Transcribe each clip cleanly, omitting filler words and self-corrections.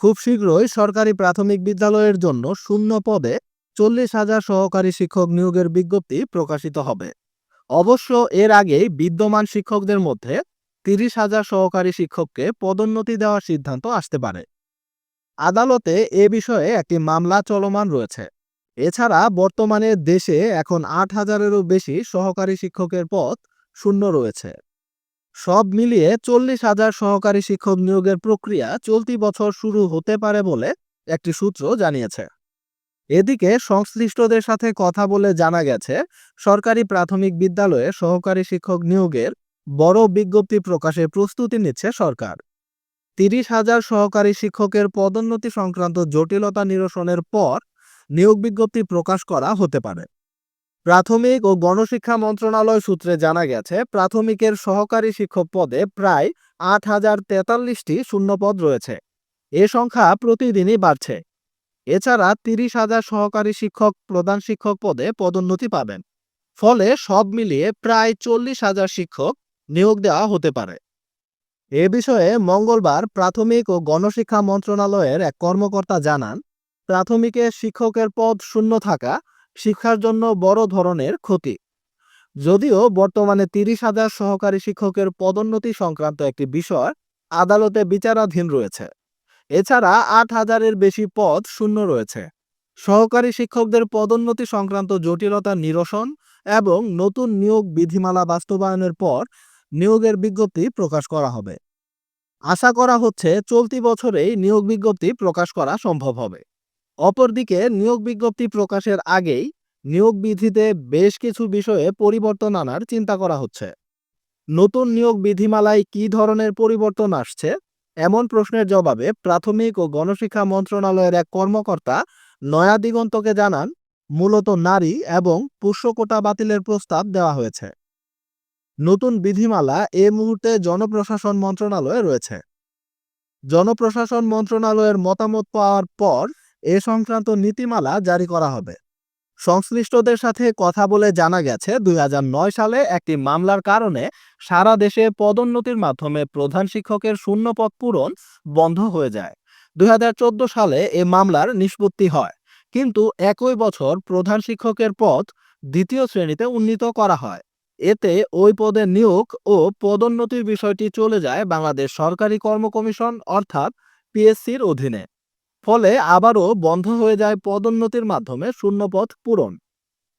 খুব শীঘ্রই সরকারি প্রাথমিক বিদ্যালয়ের জন্য শূন্য পদে 40,000 সহকারী শিক্ষক নিয়োগের বিজ্ঞপ্তি প্রকাশিত হবে। অবশ্য এর আগেই বিদ্যমান শিক্ষকদের মধ্যে 30,000 সহকারী শিক্ষককে পদোন্নতি দেওয়ার সিদ্ধান্ত আসতে পারে। আদালতে এ বিষয়ে একটি মামলা চলমান রয়েছে। এছাড়া বর্তমানে দেশে এখন 8,000-এরও বেশি সহকারী শিক্ষকের পদ শূন্য রয়েছে। সব মিলিয়ে 40,000 সহকারী শিক্ষক নিয়োগের প্রক্রিয়া চলতি বছর শুরু হতে পারে বলে একটি সূত্র জানিয়েছে। এদিকে সংশ্লিষ্টদের সাথে কথা বলে জানা গেছে, সরকারি প্রাথমিক বিদ্যালয়ে সহকারী শিক্ষক নিয়োগের বড় বিজ্ঞপ্তি প্রকাশের প্রস্তুতি নিচ্ছে সরকার। 30,000 সহকারী শিক্ষকের পদোন্নতি সংক্রান্ত জটিলতা নিরসনের পর নিয়োগ বিজ্ঞপ্তি প্রকাশ করা হতে পারে। প্রাথমিক ও গণশিক্ষা মন্ত্রণালয় সূত্রে জানা গেছে, প্রাথমিকের সহকারী শিক্ষক পদে প্রায় 8,043টি শূন্যপদ রয়েছে। এ সংখ্যা প্রতিদিনই বাড়ছে। এছাড়া 30,000 সহকারী শিক্ষক প্রধান শিক্ষক পদে পদোন্নতি পাবেন। ফলে সব মিলিয়ে প্রায় 40,000 শিক্ষক নিয়োগ দেওয়া হতে পারে। এ বিষয়ে মঙ্গলবার প্রাথমিক ও গণশিক্ষা মন্ত্রণালয়ের এক কর্মকর্তা জানান, প্রাথমিকে শিক্ষকের পদ শূন্য থাকা শিক্ষার জন্য বড় ধরনের ক্ষতি। যদিও বর্তমানে 30,000 সহকারী শিক্ষকের পদোন্নতি সংক্রান্ত একটি বিষয় আদালতে বিচারাধীন রয়েছে। এছাড়া 8,000-এর বেশি পদ শূন্য রয়েছে। সহকারী শিক্ষকদের পদোন্নতি সংক্রান্ত জটিলতা নিরসন এবং নতুন নিয়োগ বিধিমালা বাস্তবায়নের পর নিয়োগের বিজ্ঞপ্তি প্রকাশ করা হবে। আশা করা হচ্ছে চলতি বছরেই নিয়োগ বিজ্ঞপ্তি প্রকাশ করা সম্ভব হবে। অপরদিকে নিয়োগ বিজ্ঞপ্তি প্রকাশের আগেই নিয়োগ বিধিতে বেশ কিছু বিষয়ে পরিবর্তন আনার চিন্তা করা হচ্ছে। নতুন নিয়োগ বিধিমালায় কী ধরনের পরিবর্তন আসছে, এমন প্রশ্নের জবাবে প্রাথমিক ও গণশিক্ষা মন্ত্রণালয়ের এক কর্মকর্তা নয়া দিগন্তকে জানান, মূলত নারী এবং পুরুষ কোটা বাতিলের প্রস্তাব দেওয়া হয়েছে। নতুন বিধিমালা এ মুহূর্তে জনপ্রশাসন মন্ত্রণালয়ে রয়েছে। জনপ্রশাসন মন্ত্রণালয়ের মতামত পাওয়ার পর এ সংক্রান্ত নীতিমালা জারি করা হবে। সংশ্লিষ্টদের সাথে কথা বলে জানা গেছে, 2009 সালে একটি মামলার কারণে সারা দেশে পদোন্নতির মাধ্যমে প্রধান শিক্ষকের শূন্য পদ পূরণ বন্ধ হয়ে যায়। 2014 সালে এ মামলার নিষ্পত্তি হয়, কিন্তু একই বছর প্রধান শিক্ষকের পদ দ্বিতীয় শ্রেণীতে উন্নীত করা হয়। এতে ওই পদে নিয়োগ ও পদোন্নতির বিষয়টি চলে যায় বাংলাদেশ সরকারি কর্ম কমিশন অর্থাৎ পিএসসির অধীনে। ফলে আবারও বন্ধ হয়ে যায় পদোন্নতির মাধ্যমে শূন্যপদ পূরণ।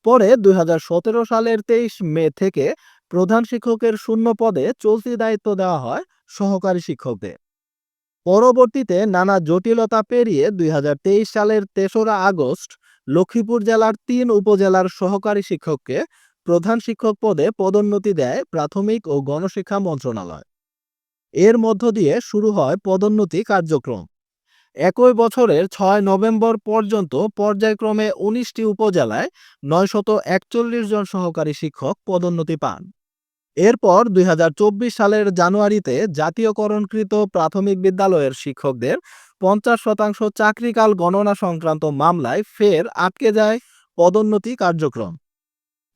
পরে 2017 সালের 23 মে থেকে প্রধান শিক্ষকের শূন্য পদে চলতি দায়িত্ব দেওয়া হয় সহকারী শিক্ষকদের। পরবর্তীতে নানা জটিলতা পেরিয়ে 2023 সালের 3রা আগস্ট লক্ষ্মীপুর জেলার 3 উপজেলার সহকারী শিক্ষককে প্রধান শিক্ষক পদে পদোন্নতি দেয় প্রাথমিক ও গণশিক্ষা মন্ত্রণালয়। এর মধ্য দিয়ে শুরু হয় পদোন্নতি কার্যক্রম। একই বছরের 6 নভেম্বর পর্যন্ত পর্যায়ক্রমে 19টি উপজেলায় 941 জন সহকারী শিক্ষক পদোন্নতি পান। এরপর 2024 সালের জানুয়ারিতে জাতীয়করণকৃত প্রাথমিক বিদ্যালয়ের শিক্ষকদের 50% চাকরিকাল গণনা সংক্রান্ত মামলায় ফের আটকে যায় পদোন্নতি কার্যক্রম।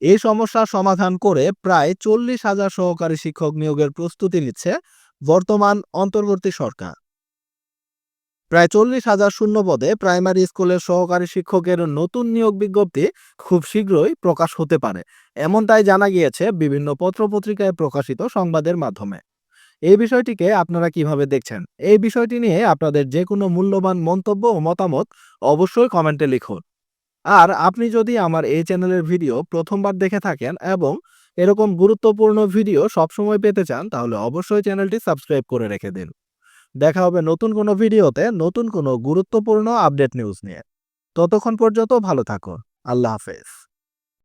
এই সমস্যা সমাধান করে প্রায় 40,000 সহকারী শিক্ষক নিয়োগের প্রস্তুতি নিচ্ছে বর্তমান অন্তর্বর্তী সরকার। প্রায় 40,000 শূন্য পদে প্রাইমারি স্কুলের সহকারী শিক্ষকের নতুন নিয়োগ বিজ্ঞপ্তি খুব শীঘ্রই প্রকাশ হতে পারে, এমনটাই জানা গিয়েছে বিভিন্ন পত্রপত্রিকায় প্রকাশিত সংবাদের মাধ্যমে। এই বিষয়টিকে আপনারা কিভাবে দেখছেন? এই বিষয়টি নিয়ে আপনাদের যে কোনো মূল্যবান মন্তব্য ও মতামত অবশ্যই কমেন্টে লিখুন। আর আপনি যদি আমার এই চ্যানেলের ভিডিও প্রথমবার দেখে থাকেন এবং এরকম গুরুত্বপূর্ণ ভিডিও সবসময় পেতে চান, তাহলে অবশ্যই চ্যানেলটি সাবস্ক্রাইব করে রেখে দিন। দেখা হবে নতুন কোনো ভিডিওতে নতুন কোনো গুরুত্বপূর্ণ আপডেট নিউজ নিয়ে। ততক্ষণ পর্যন্ত ভালো থাকুন। আল্লাহ হাফেজ।